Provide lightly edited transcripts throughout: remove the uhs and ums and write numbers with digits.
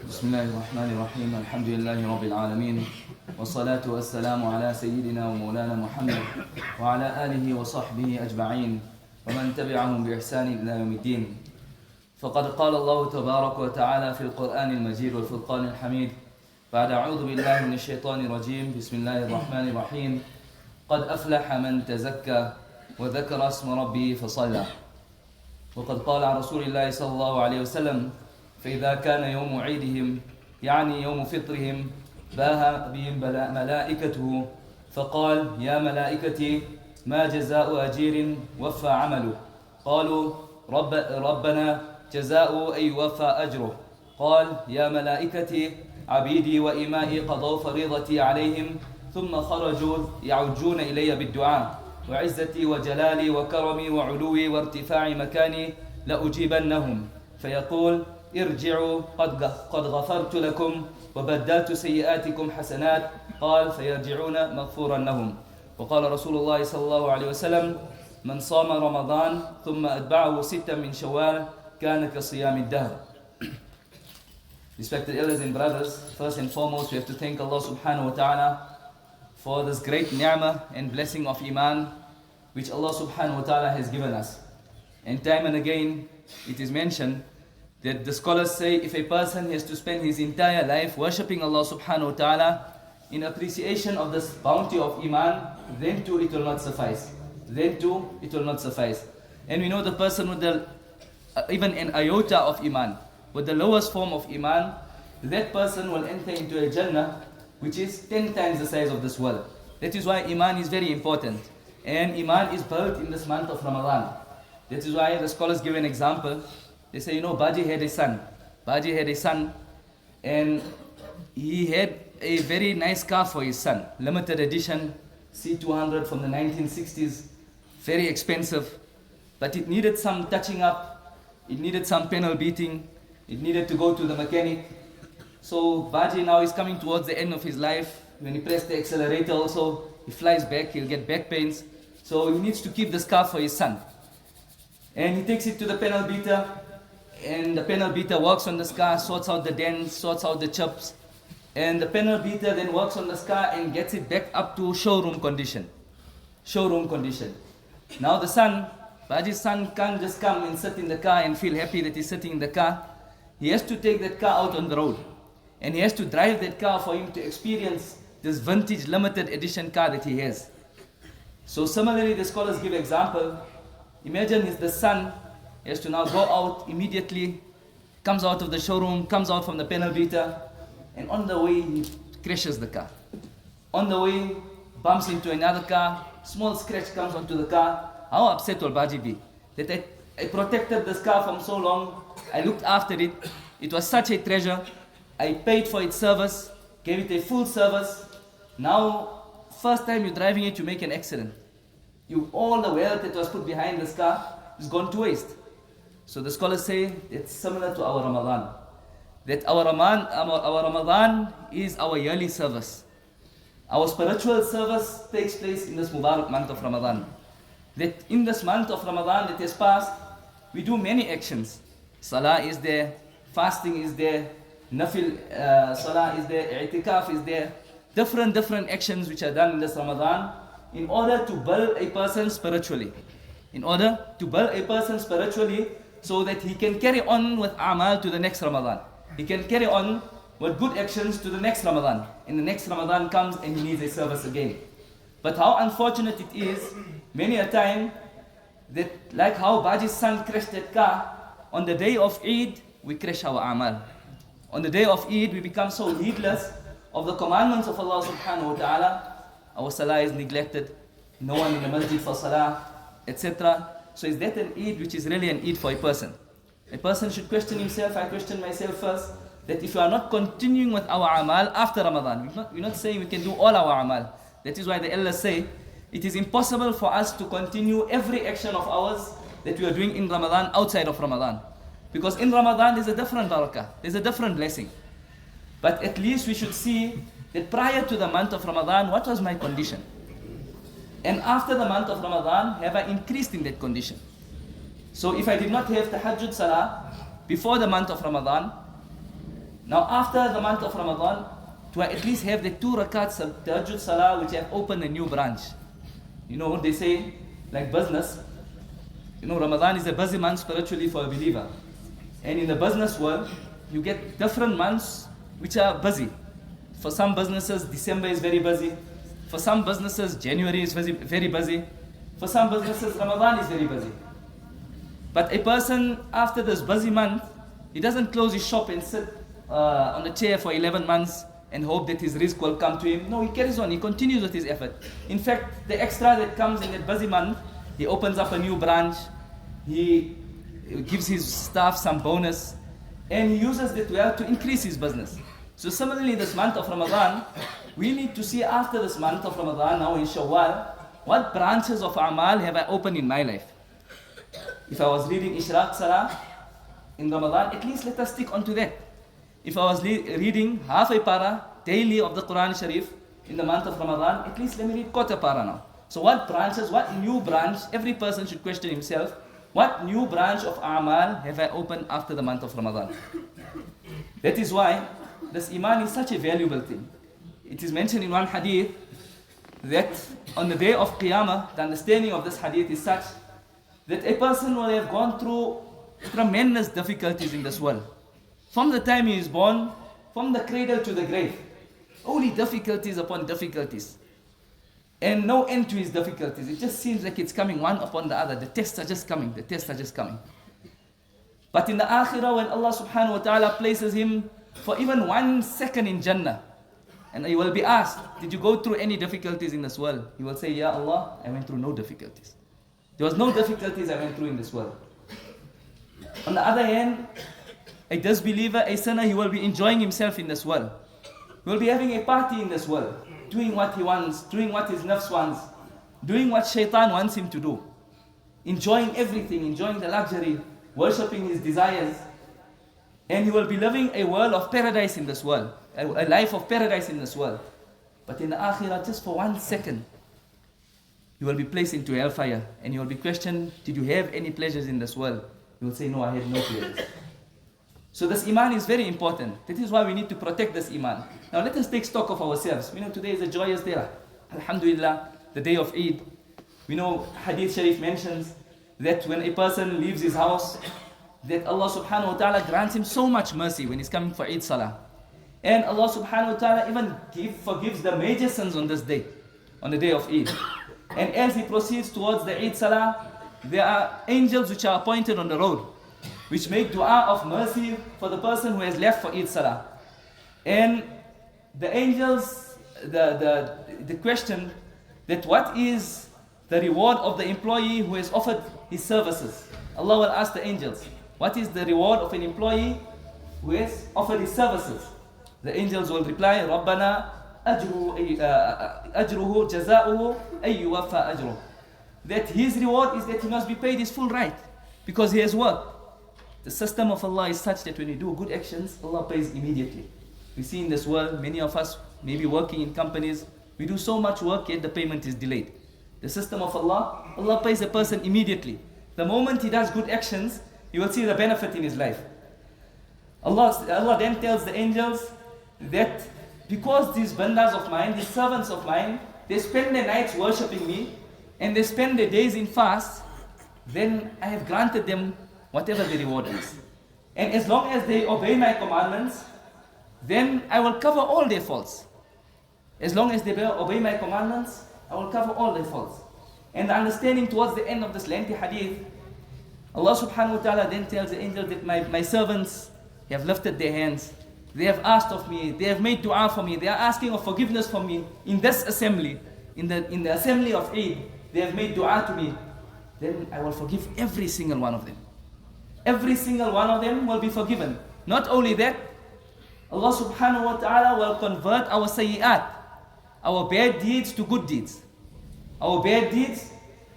بسم الله الرحمن الرحيم الحمد لله رب العالمين والصلاة والسلام على سيدنا ومولانا محمد وعلى آله وصحبه أجمعين ومن تبعهم بإحسان إلى يوم الدين. فقد قال الله تبارك وتعالى في القرآن المجيد والفرقان الحميد بعد أعوذ بالله من الشيطان الرجيم بسم الله الرحمن الرحيم قد أفلح من تزكى وذكر اسم ربه فصلى. وقد قال عن رسول الله صلى الله عليه وسلم فإذا كان يوم عيدهم يعني يوم فطرهم باها بهم ملائكته فقال يا ملائكتي ما جزاء أجير وفى عمله؟ قالوا ربنا جزاء أي وفى أجره. قال يا ملائكتي عبيدي وإمائي قضوا فريضتي عليهم ثم خرجوا يعجون إلي بالدعاء وعزتي وجلالي وكرمي وعلوي وارتفاع مكاني لأجيبنهم فيقول ارجعوا قد غفرت لكم وبدلت سيئاتكم حسنات. قال فيرجعون مغفورا لهم. وقال رسول الله صلى الله عليه وسلم من صام رمضان ثم أتبعه ستا من شوال كان كصيام الدهر. Respected elders and brothers, first and foremost we have to thank Allah subhanahu wa ta'ala for this great ni'mah and blessing of iman which Allah subhanahu wa ta'ala has given us. And time and again it is mentioned that the scholars say if a person has to spend his entire life worshipping Allah subhanahu wa ta'ala in appreciation of this bounty of iman, then too it will not suffice. Then too it will not suffice. And we know the person with the even an iota of iman, with the lowest form of iman, that person will enter into a Jannah which is 10 times the size of this world. That is why iman is very important. And iman is built in this month of Ramadan. That is why the scholars give an example. They say, Baji had a son. Baji had a son and he had a very nice car for his son. Limited edition, C200 from the 1960s. Very expensive. But it needed some touching up. It needed some panel beating. It needed to go to the mechanic. So Baji now is coming towards the end of his life. When he presses the accelerator also, he flies back, he'll get back pains. So he needs to keep this car for his son. And he takes it to the panel beater. And the panel beater works on this car, sorts out the dents, sorts out the chips. And the panel beater then works on this car and gets it back up to showroom condition. Showroom condition. Now the son, Baji's son can't just come and sit in the car and feel happy that he's sitting in the car. He has to take that car out on the road. And he has to drive that car for him to experience this vintage limited edition car that he has. So similarly the scholars give example. Imagine the son has to now go out immediately, comes out of the showroom, comes out from the panel beater, and on the way he crashes the car. On the way, bumps into another car, small scratch comes onto the car. How upset will Baji be? That I protected this car from so long, I looked after it, it was such a treasure, I paid for its service, gave it a full service. Now, first time you're driving it, you make an accident. All the wealth that was put behind this car is gone to waste. So the scholars say it's similar to our Ramadan. That our Ramadan is our yearly service. Our spiritual service takes place in this Mubarak month of Ramadan. That in this month of Ramadan that has passed, we do many actions. Salah is there, fasting is there, Nafil Salah is there, I'tikaf is there. Different actions which are done in this Ramadan in order to build a person spiritually. In order to build a person spiritually so that he can carry on with amal to the next Ramadan. He can carry on with good actions to the next Ramadan. And the next Ramadan comes and he needs a service again. But how unfortunate it is, many a time, that like how Baji's son crashed that car, on the day of Eid, we crash our amal. On the day of Eid, we become so heedless of the commandments of Allah subhanahu wa ta'ala. Our salah is neglected, no one in the masjid for salah, etc. So is that an Eid which is really an Eid for a person? A person should question himself, I question myself first, that if we are not continuing with our amal after Ramadan, we're not saying we can do all our amal. That is why the elders say, it is impossible for us to continue every action of ours that we are doing in Ramadan outside of Ramadan. Because in Ramadan there's a different barakah, there's a different blessing. But at least we should see that prior to the month of Ramadan, what was my condition? And after the month of Ramadan, have I increased in that condition? So if I did not have tahajjud salah before the month of Ramadan, Now after the month of Ramadan, to at least have the 2 rakats of Tahajjud Salah which have opened a new branch. You know, they say, like business, you know, Ramadan is a busy month spiritually for a believer. And in the business world, you get different months which are busy. For some businesses, December is very busy. For some businesses, January is very busy. For some businesses, Ramadan is very busy. But a person, after this busy month, he doesn't close his shop and sit on a chair for 11 months and hope that his rizq will come to him. No, he carries on, he continues with his effort. In fact, the extra that comes in that busy month, he opens up a new branch, he gives his staff some bonus, and he uses that wealth to increase his business. So similarly, this month of Ramadan, we need to see after this month of Ramadan, now in Shawwal, what branches of A'mal have I opened in my life? If I was reading Ishraq Salah in Ramadan, at least let us stick onto that. If I was reading half a para daily of the Quran Sharif in the month of Ramadan, at least let me read quarter para now. So what branches, what new branch, every person should question himself, what new branch of A'mal have I opened after the month of Ramadan? That is why this Iman is such a valuable thing. It is mentioned in one hadith that on the day of Qiyamah, the understanding of this hadith is such that a person will have gone through tremendous difficulties in this world. From the time he is born, from the cradle to the grave, only difficulties upon difficulties. And no end to his difficulties. It just seems like it's coming one upon the other. The tests are just coming, the tests are just coming. But in the Akhirah, when Allah subhanahu wa ta'ala places him for even 1 second in Jannah, and he will be asked, did you go through any difficulties in this world? He will say, Ya Allah, I went through no difficulties. There was no difficulties I went through in this world. On the other hand, a disbeliever, a sinner, he will be enjoying himself in this world. He will be having a party in this world, doing what he wants, doing what his nafs wants, doing what shaitan wants him to do. Enjoying everything, enjoying the luxury, worshipping his desires. And he will be living a world of paradise in this world, a life of paradise in this world. But in the Akhirah, just for 1 second, you will be placed into hellfire and you will be questioned, did you have any pleasures in this world? You will say, no, I had no pleasures. So this Iman is very important. That is why we need to protect this Iman. Now let us take stock of ourselves. We know today is a joyous day. Alhamdulillah, the day of Eid. We know Hadith Sharif mentions that when a person leaves his house, that Allah subhanahu wa ta'ala grants him so much mercy when he's coming for Eid Salah. And Allah subhanahu wa ta'ala even forgives the major sins on this day, on the day of Eid. And as he proceeds towards the Eid Salah, there are angels which are appointed on the road, which make dua of mercy for the person who has left for Eid Salah. And the angels, the question that what is the reward of the employee who has offered his services? Allah will ask the angels, what is the reward of an employee who has offered his services? The angels will reply, رَبَّنَا أَجْرُهُ جَزَاؤُهُ أَيْ يُوَفَّى أَجْرُهُ. That his reward is that he must be paid his full right, because he has worked. The system of Allah is such that when you do good actions, Allah pays immediately. We see in this world, many of us may be working in companies, we do so much work yet the payment is delayed. The system of Allah, Allah pays a person immediately. The moment he does good actions, you will see the benefit in his life. Allah then tells the angels that because these bandas of mine, these servants of mine, they spend their nights worshipping me and they spend their days in fast, then I have granted them whatever the reward is. And as long as they obey my commandments, then I will cover all their faults. As long as they obey my commandments, I will cover all their faults. And the understanding towards the end of this lengthy hadith, Allah subhanahu wa ta'ala then tells the angels that my servants have lifted their hands. They have asked of me, they have made dua for me, they are asking of forgiveness for me in this assembly, in the assembly of Eid. They have made dua to me. Then I will forgive every single one of them. Every single one of them will be forgiven. Not only that, Allah subhanahu wa ta'ala will convert our sayyat, our bad deeds to good deeds. Our bad deeds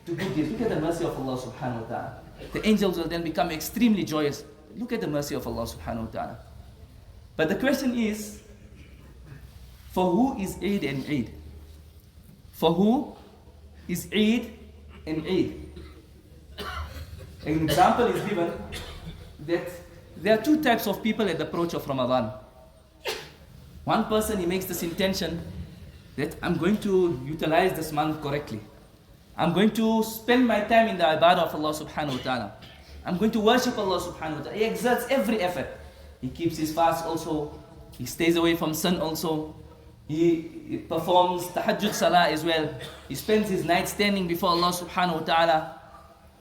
to good deeds. Look at the mercy of Allah subhanahu wa ta'ala. The angels will then become extremely joyous. Look at the mercy of Allah subhanahu wa ta'ala. But the question is, for who is Eid and Eid? For who is Eid and Eid? An example is given that there are two types of people at the approach of Ramadan. One person, he makes this intention that I'm going to utilize this month correctly. I'm going to spend my time in the ibadah of Allah subhanahu wa ta'ala. I'm going to worship Allah subhanahu wa ta'ala. He exerts every effort. He keeps his fast also. He stays away from sin also. He performs tahajjud salah as well. He spends his night standing before Allah subhanahu wa ta'ala.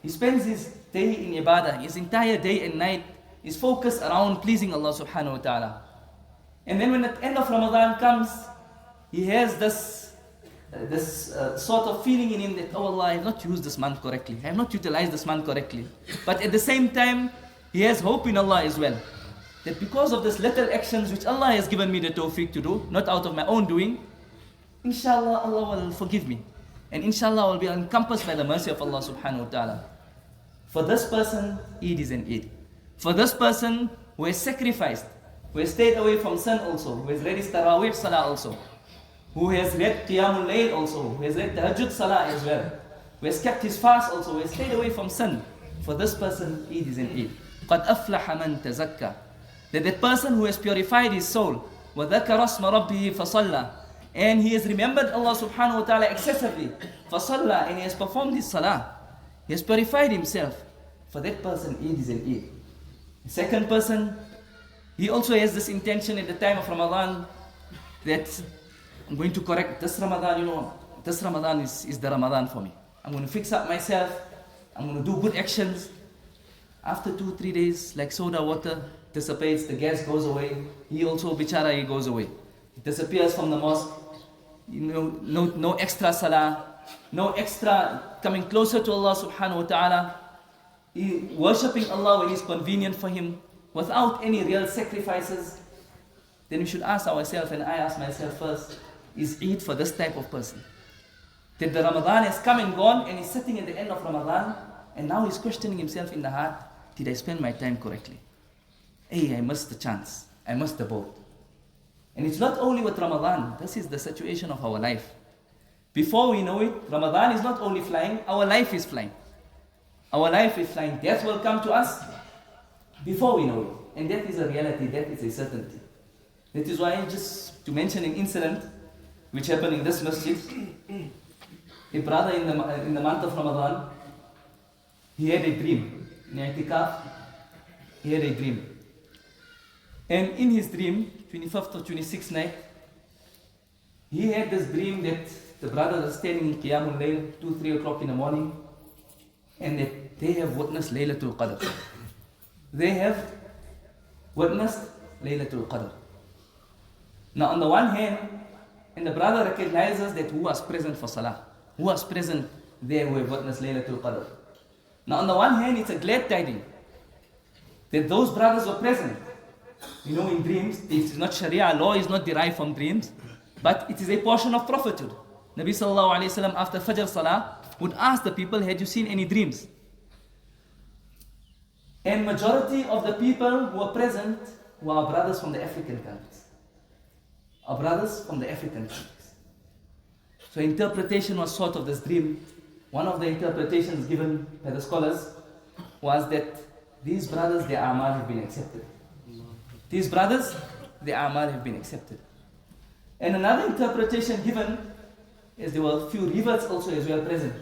He spends his day in ibadah. His entire day and night is focused around pleasing Allah subhanahu wa ta'ala. And then when the end of Ramadan comes, he has this sort of feeling in him that, oh Allah, I have not used this month correctly. I have not utilized this month correctly. But at the same time, he has hope in Allah as well. That because of this little actions which Allah has given me the tawfiq to do, not out of my own doing, inshallah Allah will forgive me. And inshallah I will be encompassed by the mercy of Allah subhanahu wa ta'ala. For this person, Eid is an Eid. For this person who has sacrificed, who has stayed away from sin also, who has read his Taraweeh Salah also, who has read Qiyamul Layl also, who has read Tahajjud Salah as well, who has kept his fast also, who has stayed away from sin. For this person, Eid is an Eid. قَدْ أَفْلَحَ مَنْ تَزَكَّى. That person who has purified his soul, وَذَكَرَ اسْمَ رَبِّهِ فَصَلَّى, and he has remembered Allah subhanahu wa ta'ala excessively, فَصَلَّى, and he has performed his salah. He has purified himself. For that person, Eid is an Eid. The second person, he also has this intention at the time of Ramadan that I'm going to correct this Ramadan, this Ramadan is the Ramadan for me. I'm going to fix up myself. I'm going to do good actions. After 2-3 days, like soda water dissipates, the gas goes away. He also, bichara, he goes away. He disappears from the mosque. No extra salah, no extra coming closer to Allah subhanahu wa ta'ala. He worshipping Allah when it's convenient for him, without any real sacrifices. Then we should ask ourselves, and I ask myself first, is Eid for this type of person? That the Ramadan has come and gone, and he's sitting at the end of Ramadan, and now he's questioning himself in the heart, did I spend my time correctly? Hey, I missed the chance. I missed the boat. And it's not only with Ramadan, this is the situation of our life. Before we know it, Ramadan is not only flying, our life is flying. Our life is flying. Death will come to us before we know it. And that is a reality, that is a certainty. That is why, just to mention an incident which happened in this masjid, a brother in the month of Ramadan, he had a dream. In i'tikaf, he had a dream. And in his dream, 25th or 26th night, he had this dream that the brothers are standing in Qiyamul Layl, 2-3 o'clock in the morning, and that they have witnessed Laylatul Qadr. They have witnessed Laylatul Qadr. Now on the one hand, and the brother recognizes that who was present for Salah, who was present there who have witnessed Laylatul Qadr. Now on the one hand, it's a glad tidings that those brothers were present. In dreams, it is not Sharia, law is not derived from dreams, but it is a portion of prophethood. Nabi sallallahu alayhi wa sallam, after Fajr Salah, would ask the people, had you seen any dreams? And majority of the people who were present were our brothers from the African countries. Our brothers from the African countries. So interpretation was sought of this dream. One of the interpretations given by the scholars was that these brothers, their amal have been accepted. These brothers, their amal have been accepted. And another interpretation given, as there were a few reverts also as well present,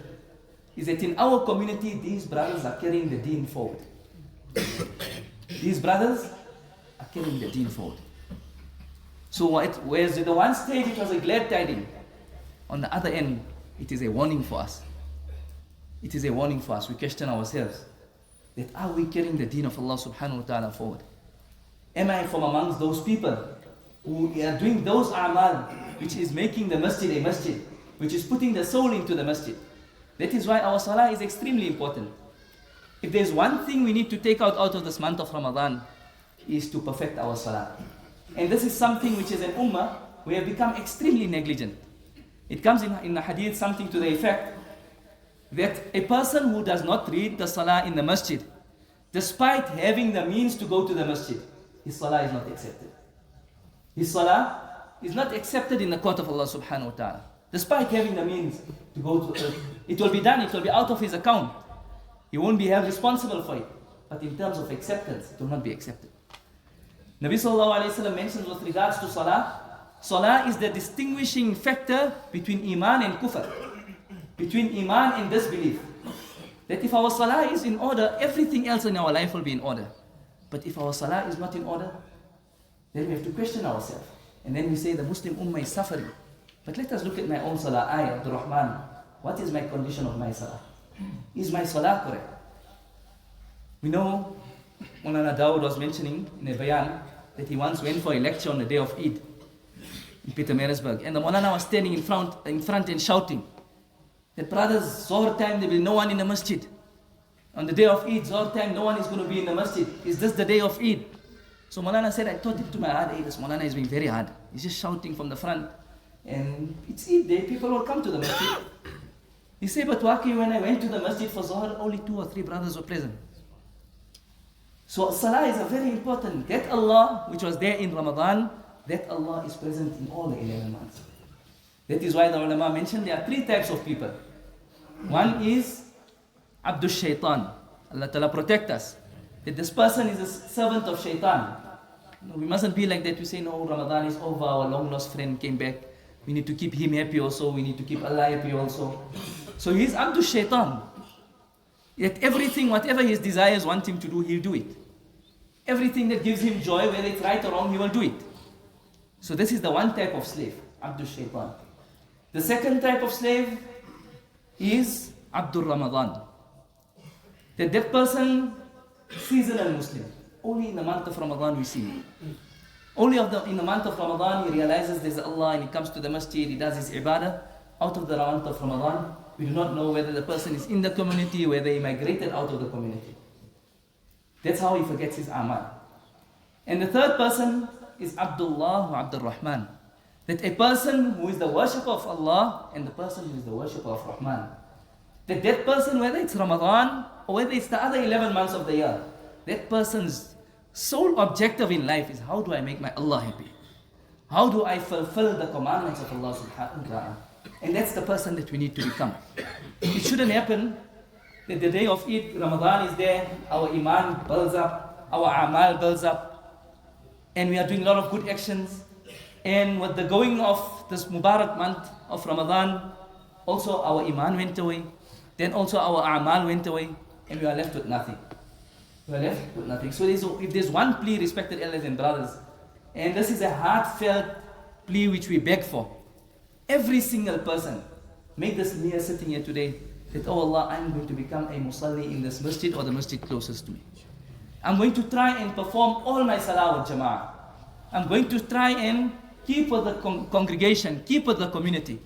is that in our community, these brothers are carrying the deen forward. These brothers are carrying the deen forward. So whereas at the one stage it was a glad tidings, on the other end, it is a warning for us. It is a warning for us. We question ourselves, that are we carrying the deen of Allah subhanahu wa ta'ala forward? Am I from amongst those people who are doing those a'mal which is making the masjid a masjid, which is putting the soul into the masjid? That is why our salah is extremely important. If there's one thing we need to take out of this month of Ramadan, is to perfect our salah. And this is something which as an ummah, we have become extremely negligent. It comes in the hadith something to the effect that a person who does not read the salah in the masjid, despite having the means to go to the masjid, his salah is not accepted. His salah is not accepted in the court of Allah subhanahu wa ta'ala. Despite having the means to go to it, it will be done, it will be out of his account. He won't be held responsible for it. But in terms of acceptance, it will not be accepted. Nabi sallallahu alayhi wa sallam mentions with regards to salah, Salah is the distinguishing factor between Iman and Kufr, between Iman and disbelief. That if our Salah is in order, everything else in our life will be in order. But if our Salah is not in order, then we have to question ourselves. And then we say the Muslim Ummah is suffering. But let us look at my own Salah. I, Abdurrahman, what is my condition of my Salah? Is my Salah correct? We know Moulana Dawood was mentioning in a bayan that he once went for a lecture on the day of Eid in Pietermaritzburg, and the Moulana was standing in front and shouting that, brothers, Zohar time there will be no one in the masjid. On the day of Eid, Zohar time, no one is going to be in the masjid. Is this the day of Eid? So Moulana said, I thought it to my heart, hey, this Moulana is being very hard. He's just shouting from the front, and it's Eid day, people will come to the masjid. He said, but Waki, when I went to the masjid for Zohar, only 2 or 3 brothers were present. So Salah is a very important. That Allah, which was there in Ramadan, that Allah is present in all the 11 months. That is why the ulama mentioned there are 3 types of people. One is Abdul Shaitan. Allah Ta'ala protect us. That this person is a servant of Shaitan. No, we mustn't be like that. We say, no, Ramadan is over, our long lost friend came back. We need to keep him happy also. We need to keep Allah happy also. So he is Abdul Shaitan. Yet everything, whatever his desires want him to do, he'll do it. Everything that gives him joy, whether it's right or wrong, he will do it. So this is the one type of slave, Abdul Shaitan. The second type of slave is Abdul Ramadan. That person, seasonal Muslim. Only in the month of Ramadan we see him. Only in the month of Ramadan he realizes there's Allah and he comes to the masjid, he does his ibadah. Out of the month of Ramadan, we do not know whether the person is in the community, whether he migrated out of the community. That's how he forgets his amal. And the third person is Abdullah or Abdurrahman. That a person who is the worshipper of Allah and the person who is the worshipper of Rahman. That person, whether it's Ramadan or whether it's the other 11 months of the year, that person's sole objective in life is, how do I make my Allah happy? How do I fulfill the commandments of Allah subhanahu wa ta'ala? And that's the person that we need to become. It shouldn't happen that the day of Eid, Ramadan is there, our iman builds up, our amal builds up, and we are doing a lot of good actions. And with the going of this Mubarak month of Ramadan, also our iman went away, then also our amal went away, and we are left with nothing. We are left with nothing. So if there's one plea, respected elders and brothers, and this is a heartfelt plea which we beg for, every single person, make this niyyah sitting here today, that, oh Allah, I'm going to become a musalli in this masjid or the masjid closest to me. I'm going to try and perform all my salah with jama'ah. I'm going to try and keep with the congregation, keep with the community.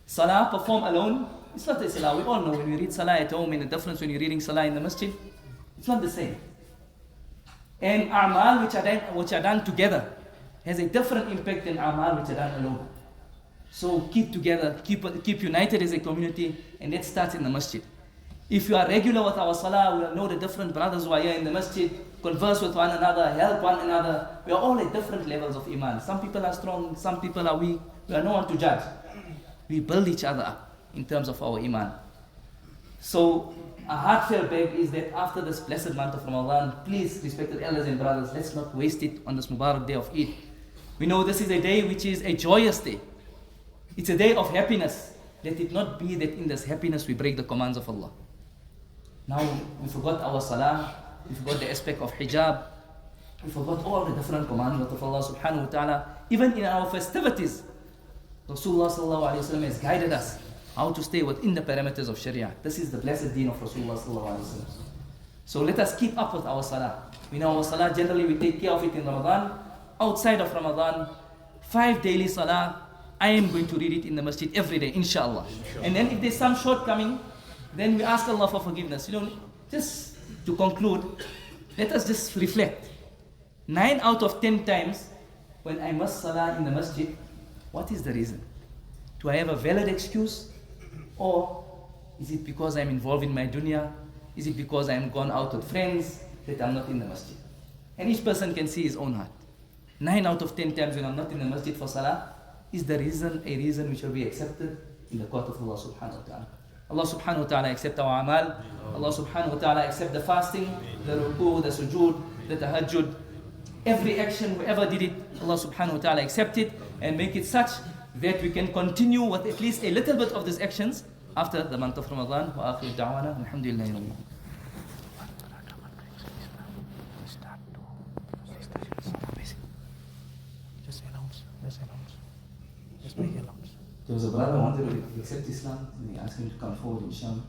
Salah, perform alone, it's not a salah. We all know when we read salah at home and the difference when you're reading salah in the masjid, it's not the same. And a'mal which are done together has a different impact than a'mal which are done alone. So keep together, keep united as a community, and that starts in the masjid. If you are regular with our salah, we will know the different brothers who are here in the masjid, converse with one another, help one another. We are all at different levels of iman. Some people are strong, some people are weak. We are no one to judge. We build each other up in terms of our iman. So a heartfelt beg is that after this blessed month of Ramadan, please, respected elders and brothers, let's not waste it on this Mubarak day of Eid. We know this is a day which is a joyous day. It's a day of happiness. Let it not be that in this happiness we break the commands of Allah. Now we forgot our salah, we forgot the aspect of hijab, we forgot all the different commandments of Allah subhanahu wa ta'ala. Even in our festivities, Rasulullah sallallahu alayhi wa sallam has guided us how to stay within the parameters of Sharia. This is the blessed deen of Rasulullah sallallahu alayhi wa sallam. So let us keep up with our salah. We know our salah, generally we take care of it in Ramadan. Outside of Ramadan, 5 daily salah, I am going to read it in the masjid every day, inshallah. And then if there's some shortcoming, then we ask Allah for forgiveness. Just to conclude, let us just reflect. 9 out of 10 times, when I miss salah in the masjid, what is the reason? Do I have a valid excuse? Or is it because I'm involved in my dunya? Is it because I'm gone out with friends that I'm not in the masjid? And each person can see his own heart. 9 out of 10 times when I'm not in the masjid for salah, is the reason a reason which will be accepted in the court of Allah subhanahu wa ta'ala. Allah subhanahu wa ta'ala accept our amal. Allah subhanahu wa ta'ala accept the fasting, the ruku, the sujood, the tahajjud. every action, whoever did it, Allah subhanahu wa ta'ala accept it and make it such that we can continue with at least a little bit of these actions after the month of Ramadan. Wa akhir da'wana, alhamdulillahi rabbil alamin. There was a brother who wanted to accept Islam and he asked him to come forward, inshallah.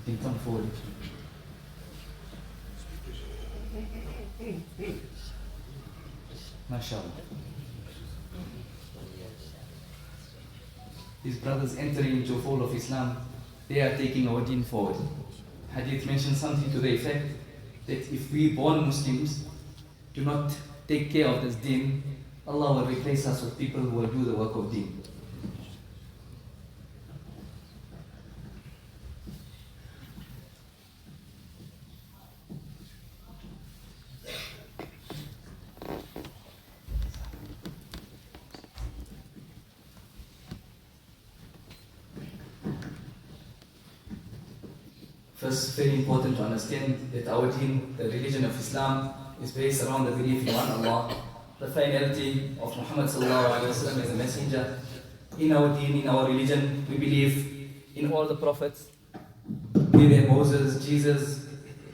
You can come forward. MashaAllah. These brothers entering into the fold of Islam, they are taking our deen forward. Hadith mentions something to the effect that if we born Muslims do not take care of this deen, Allah will replace us with people who will do the work of deen. First, very important to understand that our deen, the religion of Islam, is based around the belief in one Allah, the finality of Muhammad sallallahu alaihi wasallam as a messenger. In our deen, in our religion, we believe in all the prophets, be they Moses, Jesus,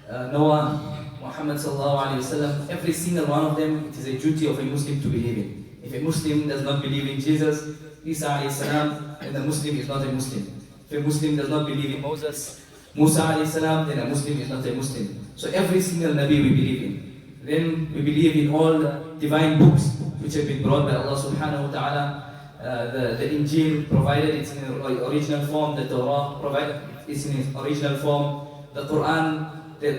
Noah, Muhammad sallallahu alaihi wasallam. Every single one of them, it is a duty of a Muslim to believe in. If a Muslim does not believe in Jesus, Isa alayhi salam, then the Muslim is not a Muslim. If a Muslim does not believe in Moses, Musa alayhi salam, then a Muslim is not a Muslim. So every single Nabi we believe in. Then we believe in all the divine books which have been brought by Allah subhanahu wa ta'ala. The Injil provided it's in its original form, the Torah provided it's in its original form, the Quran,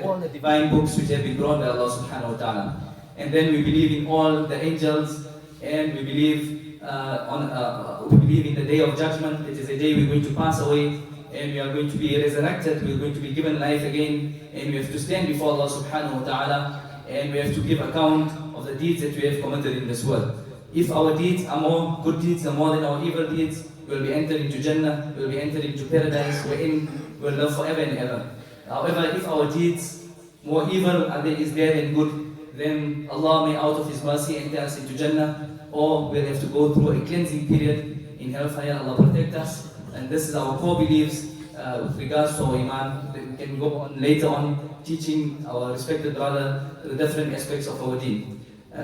all the divine books which have been brought by Allah subhanahu wa ta'ala. And then we believe in all the angels, and we believe in the day of judgment. It is a day we're going to pass away, and we are going to be resurrected, we are going to be given life again, and we have to stand before Allah subhanahu wa ta'ala, and we have to give account of the deeds that we have committed in this world. If our deeds are more good deeds are more than our evil deeds, we will be entered into Jannah, we will be entered into paradise, wherein we will live forever and ever. However, if our deeds more evil is there than good, then Allah may out of His mercy enter us into Jannah, or we'll have to go through a cleansing period in hellfire. Allah protect us. And this is our core beliefs with regards to our Iman. We can go on later on teaching our respected brother the different aspects of our deen.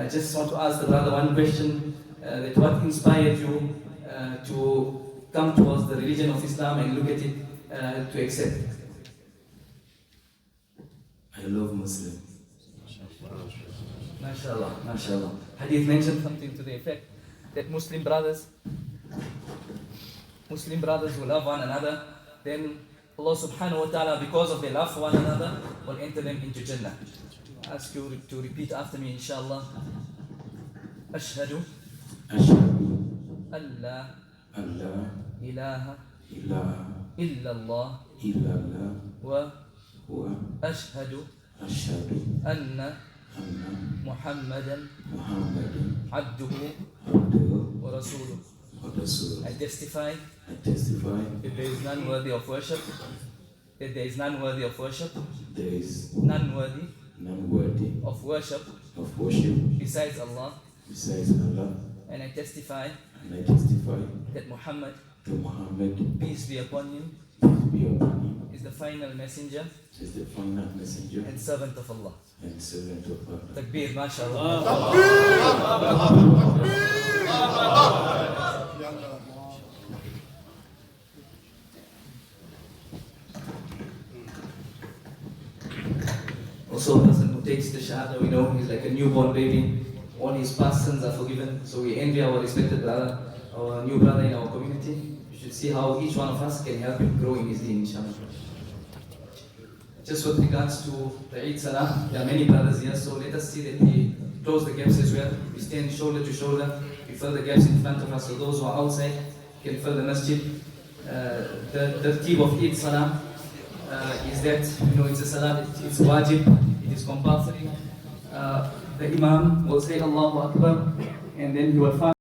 Just want to ask the brother one question, that what inspired you to come towards the religion of Islam and look at it to accept? I love Muslims. MashaAllah, MashaAllah. Hadith mentioned something to the effect that Muslim brothers who love one another, then Allah subhanahu wa ta'ala, because of their love for one another, will enter them into Jannah. I ask you to repeat after me, inshallah. Ashhadu an la ilaha illallah wa ashhadu anna Muhammadan abduhu wa rasuluh. I testify that there is none worthy of worship. There is none worthy of worship besides Allah. And I testify that Muhammad, peace be upon him, is the final messenger and servant of Allah. Takbir, mashallah. Also, a person who takes the shahada, we know he's like a newborn baby. All his past sins are forgiven. So we envy our respected brother, our new brother in our community. You should see how each one of us can help him grow in his deen, inshallah. Just with regards to the Eid Salah, there are many brothers here, so let us see that we close the gaps as well. We stand shoulder to shoulder, we fill the gaps in front of us, so those who are outside can fill the masjid. The tertib of Eid Salah is that, it's a salah, it's wajib, it is compulsory. the Imam will say Allahu Akbar, and then he will find